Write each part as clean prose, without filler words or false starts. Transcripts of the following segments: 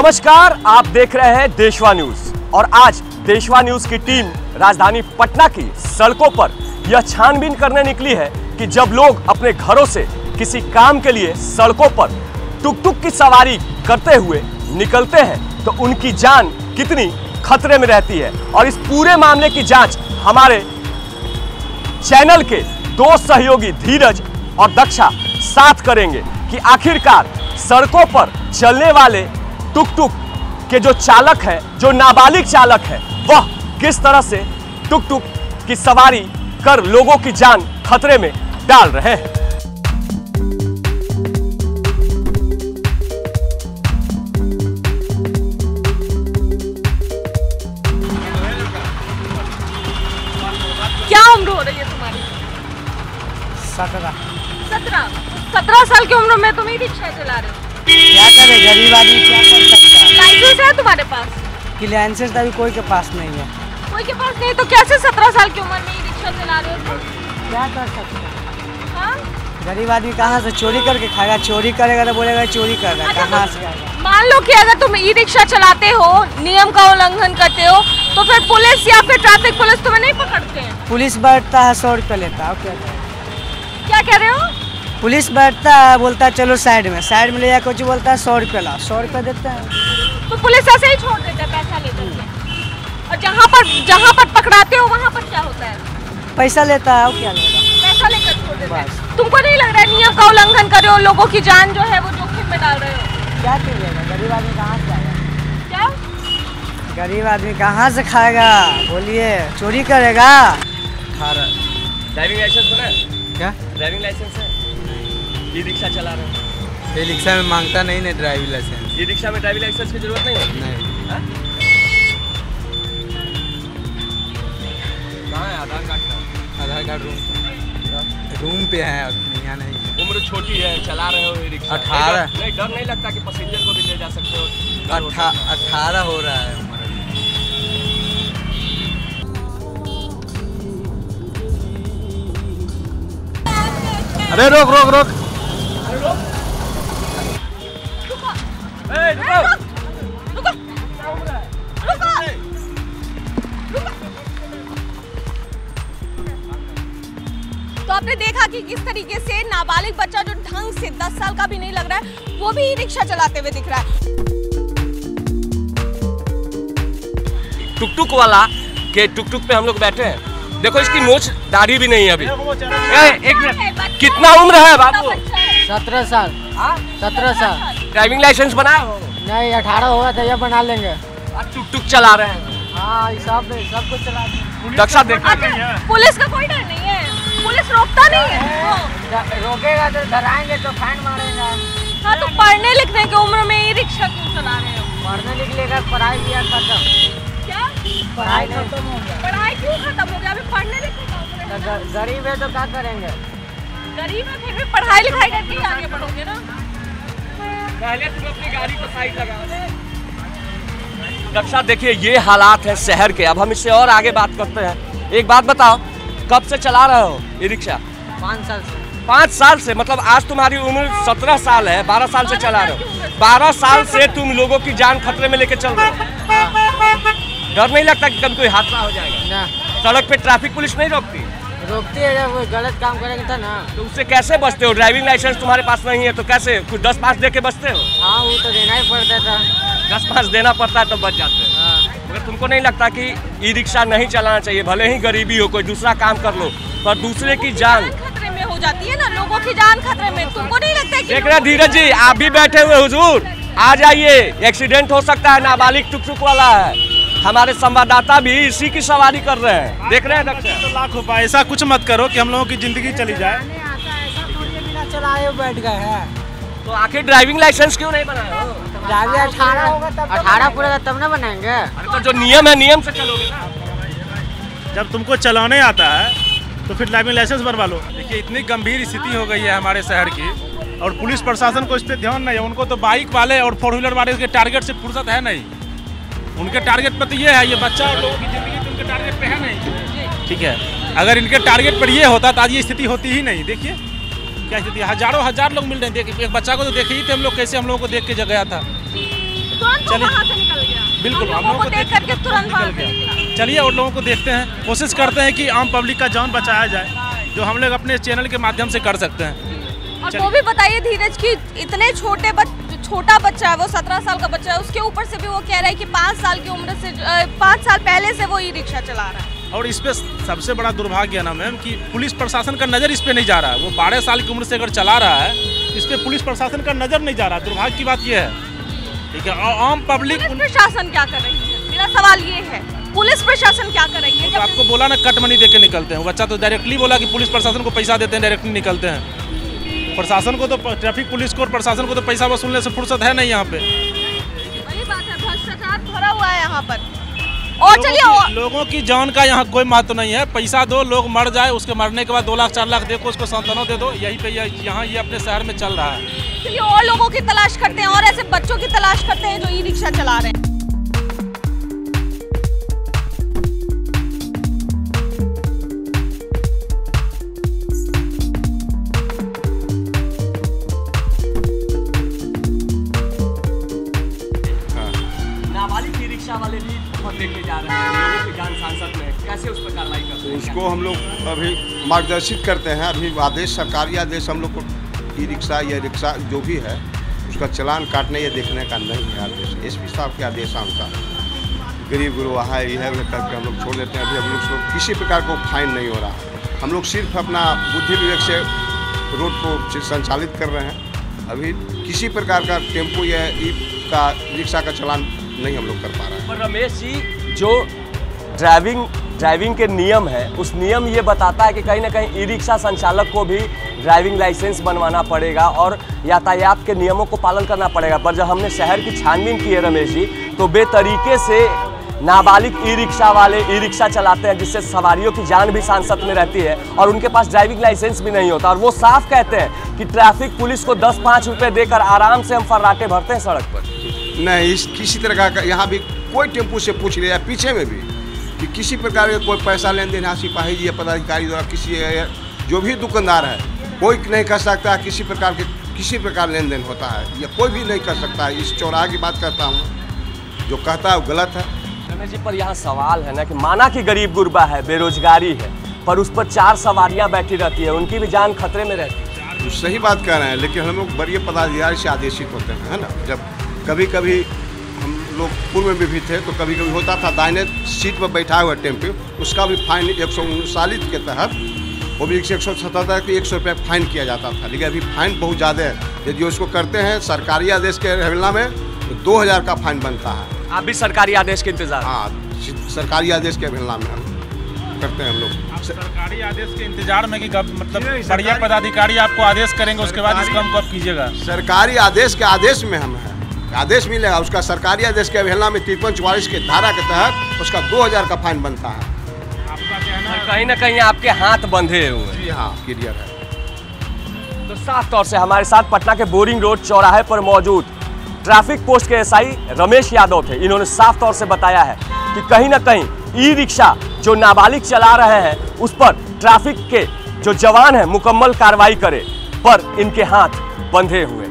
नमस्कार, आप देख रहे हैं देशवा न्यूज और आज देशवा न्यूज की टीम राजधानी पटना की सड़कों पर यह छानबीन करने निकली है कि जब लोग अपने घरों से किसी काम के लिए सड़कों पर टुक टुक की सवारी करते हुए निकलते हैं तो उनकी जान कितनी खतरे में रहती है। और इस पूरे मामले की जांच हमारे चैनल के दो सहयोगी धीरज और दक्षा साथ करेंगे कि आखिरकार सड़कों पर चलने वाले टुक टुक के जो चालक है, जो नाबालिग चालक है, वह किस तरह से टुक टुक की सवारी कर लोगों की जान खतरे में डाल रहे हैं। क्या उम्र हो रही है तुम्हारी? 17 साल की उम्र में तुम ही रिक्शा चला रहे हो? क्या करे, गरीब आदमी क्या कर सकता है। लाइसेंस है तुम्हारे पास? कि लाइसेंस अभी कोई के पास नहीं है। कोई के पास नहीं तो कैसे 17 साल की उम्र में ही रिक्शा चला रहे हो तुम? क्या कर सकते हैं। हाँ? गरीब आदमी कहाँ से चोरी करके खाएगा? चोरी करेगा तो बोलेगा चोरी कर रहा है, अच्छा, कहाँ से आएगा? मान लो कि अगर तुम ई रिक्शा चलाते हो, नियम का उल्लंघन करते हो, तो फिर पुलिस या फिर ट्रैफिक पुलिस तुम्हें नहीं पकड़ते हैं? पुलिस बैठता है 100 रुपये लेता है। क्या कह रहे हो? पुलिस बैठता है, बोलता है चलो साइड में ले जाकर कुछ बोलता है 100 रुपये ला, 100 रुपये देते हैं। तो पुलिस ऐसे ही छोड़ देते हैं पैसा लेकर के। और जहाँ पर पकड़ाते हो वहाँ पर क्या होता है? पैसा लेता है और क्या लेगा, पैसा लेकर छोड़ देते हैं। तुमको नहीं लग रहा है नियम का उल्लंघन कर रहे हो, लोगों की जान जो है वो जोखिम में डाल रहे हो? क्या कीजिएगा, गरीब आदमी कहाँ से आएगा? क्या गरीब आदमी कहाँ से खाएगा? बोलिए, चोरी करेगा। ड्राइविंग लाइसेंस बना है? क्या ड्राइविंग लाइसेंस है? ई रिक्शा चला रहे हैं? ये रिक्शा में मांगता नहीं ना ड्राइविंग लाइसेंस। ई रिक्शा में ड्राइविंग लाइसेंस की जरूरत नहीं है? नहीं। हाँ? कहाँ है आधार कार्ड का? आधार कार्ड रूम पे है, यहाँ नहीं। उम्र छोटी है, चला रहे हो ई रिक्शा? 18। नहीं, डर नहीं लगता कि पैसेंजर को भी ले जा सकते हो? 18 हो रहा है उम्र। अरे रोक रोक रोक। तो आपने देखा कि किस तरीके से नाबालिग बच्चा जो ढंग से 10 साल का भी नहीं लग रहा है वो भी रिक्शा चलाते हुए दिख रहा है। टुक टुक वाला के टुक टुक पे हम लोग बैठे हैं। देखो इसकी मूछ दाढ़ी भी नहीं है अभी। एक मिनट, कितना उम्र है बाबू? 17 साल। 17 साल। ड्राइविंग लाइसेंस बनाया हो? नहीं, 18 होगा तो ये बना लेंगे। टुक टुक चला रहे हैं? हाँ, सब कुछ चला देंगे। दक्षा देख, पुलिस का कोई डर नहीं है, पुलिस रोकता नहीं है। रोकेगा तो डराएंगे तो फाइन मारेगा। हाँ, तो पढ़ने लिखने की उम्र में ही रिक्शा क्यों चला रहे हो? पढ़ने लिखने का पढ़ाई लिया खत्म। क्या पढ़ाई खत्म हो गया? पढ़ाई क्यों खत्म हो गया? अभी पढ़ने लिखने का उम्र है। गरीब है तो क्या करेंगे? गरीब है फिर भी पढ़ाई लिखाई करके ही आगे बढ़ोगे ना। पहले तुम अपनी गाड़ी को साइड लगाओ। दक्षा देखिए, ये हालात है शहर के। अब हम इससे और आगे बात करते हैं। एक बात बताओ, कब से चला रहे हो ये रिक्शा? 5 साल से। 5 साल से? मतलब आज तुम्हारी उम्र 17 साल है, 12 साल से चला रहे हो। 12 साल से तुम लोगों की जान खतरे में लेके चल रहे हो। डर नहीं लगता कि कभी कोई हादसा हो जाएगा? ना। सड़क पे ट्रैफिक पुलिस नहीं रोकती? रोकती है, जब वो गलत काम करेंगे तो ना। तो उससे कैसे बचते हो? ड्राइविंग लाइसेंस तुम्हारे पास नहीं है तो कैसे? कुछ 10-5 दे के बचते हो? हाँ, वो तो देना ही पड़ता था। 10-5 देना पड़ता है तो बच जाते हो। मगर तुमको नहीं लगता कि ई रिक्शा नहीं चलाना चाहिए? भले ही गरीबी हो, कोई दूसरा काम कर लो, पर दूसरे की जान खतरे में हो जाती है ना, लोगों की जान खतरे में। तुमको नहीं लगता है कि देख रहे धीरज जी, आप भी बैठे हुए हुजूर, आ जाइए, एक्सीडेंट हो सकता है। नाबालिग टुक टुक वाला है। हमारे संवाददाता भी इसी की सवारी कर रहे हैं, देख रहे हैं दक्षा। तो लाख हो पाए, ऐसा कुछ मत करो कि हम लोगों की जिंदगी चली जाए। बिना चलाए बैठ गए हैं। तो आखिर ड्राइविंग लाइसेंस क्यों नहीं बनाया हो? 18 पूरा तब ना बनाएंगे। अरे तो जो नियम है, नियम से चलोगे ना। जब तुमको चलाने आता है तो फिर ड्राइविंग लाइसेंस बनवा लो। देखिए, इतनी गंभीर स्थिति हो गई है हमारे शहर की, और पुलिस प्रशासन को इस पर ध्यान नहीं है। उनको तो बाइक वाले और 4 व्हीलर वाले के टारगेट से फुर्सत है नहीं। उनके टारगेट पर तो ये है, ये बच्चा और लोगों की जिंदगी तो उनके टारगेट पे है नहीं। ठीक है, अगर इनके टारगेट पर ये होता तो आज ये स्थिति होती ही नहीं। देखिए क्या स्थिति, हजार लोग मिल रहे हैं। देखिए, एक बच्चा को तो देखे ही थे हम लोग, कैसे हम लोगों को देख के जगह था। तुरंत वो चलिए। वहाँ से निकल गया। बिल्कुल, हम लोगों को देख करके तुरंत वहाँ से निकला। चलिए उन लोगों को देखते हैं, कोशिश करते हैं कि आम पब्लिक का जान बचाया जाए, जो हम लोग अपने चैनल के माध्यम से कर सकते हैं। और वो भी बताइए धीरज की इतने छोटा बच्चा है, वो 17 साल का बच्चा है, उसके ऊपर से भी वो कह रहा है कि 5 साल की उम्र से 5 साल पहले से वो ई रिक्शा चला रहा है। और इस पे सबसे बड़ा दुर्भाग्य है ना मैम कि पुलिस प्रशासन का नज़र इस पे नहीं जा रहा है। वो 12 साल की उम्र से अगर चला रहा है, इस पे पुलिस प्रशासन का नज़र नहीं जा रहा। दुर्भाग्य की बात ये है, ठीक है। और आम पब्लिक पुलिस प्रशासन क्या कर रही है, मेरा सवाल ये है, पुलिस प्रशासन क्या कर रही है? तो आपको बोला ना कट मनी दे के निकलते हैं। बच्चा तो डायरेक्टली बोला कि पुलिस प्रशासन को पैसा देते हैं, डायरेक्टली निकलते हैं। प्रशासन को तो, ट्रैफिक पुलिस को और प्रशासन को तो पैसा वसूलने से फुर्सत है नहीं यहाँ पे। वही बात है, भ्रष्टाचार भरा हुआ है यहाँ पर। और चलिए लोगों की जान का यहाँ कोई महत्व नहीं है। पैसा दो, लोग मर जाए, उसके मरने के बाद 2 लाख 4 लाख देखो, उसको सांत्वना दे दो। यही पे यहाँ ये अपने शहर में चल रहा है। चलिए और लोगों की तलाश करते हैं, और ऐसे बच्चों की तलाश करते हैं जो ई रिक्शा चला रहे हैं। नाबालिग ई रिक्शा वाले भी बहुत देखे जा रहे हैं, लोगों की जान सांसद में, कैसे उस पर कार्रवाई करते हैं? उसको हम लोग अभी मार्गदर्शित करते हैं। अभी आदेश, सरकारी आदेश हम लोग को ई रिक्शा या रिक्शा जो भी है उसका चालान काटने या देखने का नहीं है आदेश। एसपी साहब के आदेशानुसार गरीब गुरुआ है, यह करके हम लोग छोड़ देते हैं। अभी हम लोग किसी प्रकार को फाइन नहीं हो रहा। हम लोग सिर्फ अपना बुद्धि विवेक से रोड को संचालित कर रहे हैं। अभी किसी प्रकार का टेम्पो या ई का रिक्शा का चालान नहीं हम लोग कर पा रहे हैं। पर रमेश जी, जो ड्राइविंग के नियम है, उस नियम ये बताता है कि कहीं ना कहीं ई रिक्शा संचालक को भी ड्राइविंग लाइसेंस बनवाना पड़ेगा और यातायात के नियमों को पालन करना पड़ेगा। पर जब हमने शहर की छानबीन की है रमेश जी, तो बेतरीके से नाबालिग ई रिक्शा वाले ई रिक्शा चलाते हैं, जिससे सवारियों की जान भी सांसत में रहती है और उनके पास ड्राइविंग लाइसेंस भी नहीं होता। और वो साफ कहते हैं कि ट्रैफिक पुलिस को 10-5 रुपये देकर आराम से हम फर्राटे भरते हैं सड़क पर। नहीं, किसी तरह का यहाँ भी कोई टेम्पू से पूछ लिया, पीछे में भी कि किसी प्रकार का कोई पैसा लेन देन है सिपाही जी या पदाधिकारी द्वारा किसी जो भी दुकानदार है, कोई नहीं कर सकता। किसी प्रकार लेन देन होता है, या कोई भी नहीं कर सकता है। इस चौराहे की बात करता हूँ, जो कहता है वो गलत है। रमेश जी, पर यहाँ सवाल है ना कि माना कि गरीब गुरबा है, बेरोजगारी है, पर उस पर 4 सवारियाँ बैठी रहती है, उनकी भी जान खतरे में रहती है। तो सही बात कह रहे हैं, लेकिन हम लोग वरीय पदाधिकारी से आदेशित होते हैं, है ना। जब कभी कभी हम लोग पूर्व में भी थे, तो कभी कभी होता था दाहिने सीट पर बैठा हुआ टेम्पो, उसका भी फाइन 139 के तहत वो भी 177 के 100 रुपये फाइन किया जाता था। लेकिन अभी फाइन बहुत ज़्यादा है। यदि उसको करते हैं सरकारी आदेश के अवहेलना में तो 2000 का फाइन बनता है। आप भी सरकारी आदेश के इंतजार? हाँ, सरकारी आदेश के अवहेलना में हम करते हैं हम लोग। सरकारी आदेश के इंतजार में कि मतलब बढ़िया पदाधिकारी आपको आदेश करेंगे, उसके बाद इस काम को आप कीजिएगा? सरकारी आदेश के आदेश में हम हैं, आदेश मिलेगा उसका। सरकारी आदेश के अवहेलना में 53-44 के धारा के तहत उसका 2000 का फाइन बनता है। आपका कहना है कहीं ना कहीं आपके हाथ बंधे हुए हैं। जी हाँ, क्लियर है। तो साफ तौर से हमारे साथ पटना के बोरिंग रोड चौराहे पर मौजूद ट्रैफिक पोस्ट के एसआई रमेश यादव थे। इन्होंने साफ तौर से बताया है कि कहीं ना कहीं ई रिक्शा जो नाबालिग चला रहे हैं, उस पर ट्रैफिक के जो जवान हैं मुकम्मल कार्रवाई करे, पर इनके हाथ बंधे हुए।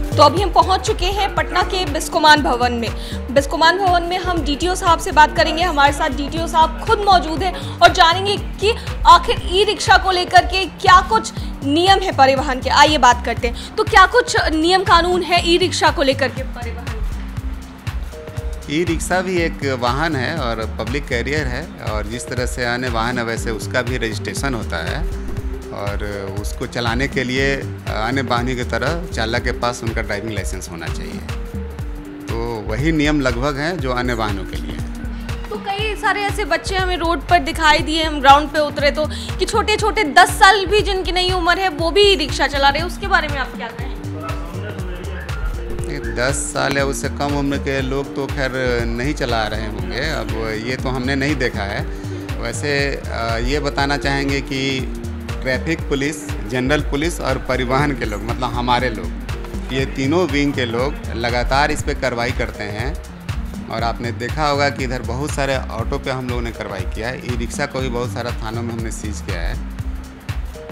तो अभी हम पहुंच चुके हैं पटना के बिस्कोमान भवन में। बिस्कोमान भवन में हम डीटीओ साहब से बात करेंगे। हमारे साथ डीटीओ साहब खुद मौजूद हैं और जानेंगे कि आखिर ई रिक्शा को लेकर के क्या कुछ नियम है परिवहन के। आइए बात करते हैं, तो क्या कुछ नियम कानून है ई रिक्शा को लेकर के परिवहन? ई रिक्शा भी एक वाहन है और पब्लिक कैरियर है, और जिस तरह से अन्य वाहन है वैसे उसका भी रजिस्ट्रेशन होता है, और उसको चलाने के लिए अन्य वाहनों की तरह चालक के पास उनका ड्राइविंग लाइसेंस होना चाहिए। तो वही नियम लगभग हैं जो अन्य वाहनों के लिए हैं। तो कई सारे ऐसे बच्चे हमें रोड पर दिखाई दिए, हम ग्राउंड पे उतरे तो कि छोटे छोटे 10 साल भी जिनकी नई उम्र है वो भी रिक्शा चला रहे हैं, उसके बारे में आप क्या कहें? 10 साल या उससे कम उम्र के लोग तो खैर नहीं चला रहे होंगे, अब ये तो हमने नहीं देखा है। वैसे ये बताना चाहेंगे कि ट्रैफिक पुलिस, जनरल पुलिस और परिवहन के लोग, मतलब हमारे लोग, ये तीनों विंग के लोग लगातार इस पे कार्रवाई करते हैं और आपने देखा होगा कि इधर बहुत सारे ऑटो पे हम लोगों ने कार्रवाई किया है। ई रिक्शा को भी बहुत सारा थानों में हमने सीज किया है।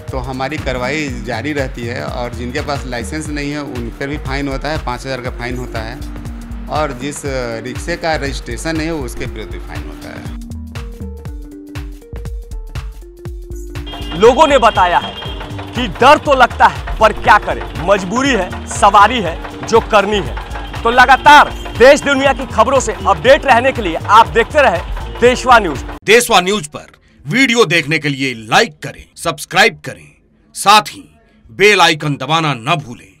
तो हमारी कार्रवाई जारी रहती है और जिनके पास लाइसेंस नहीं है उन पर भी फाइन होता है, 5,000 का फाइन होता है, और जिस रिक्शे का रजिस्ट्रेशन है उसके विरुद्ध भी फाइन होता है। लोगों ने बताया है कि डर तो लगता है पर क्या करें, मजबूरी है, सवारी है जो करनी है। तो लगातार देश दुनिया की खबरों से अपडेट रहने के लिए आप देखते रहे देशवा न्यूज। देशवा न्यूज पर वीडियो देखने के लिए लाइक करें, सब्सक्राइब करें, साथ ही बेल आइकन दबाना न भूलें।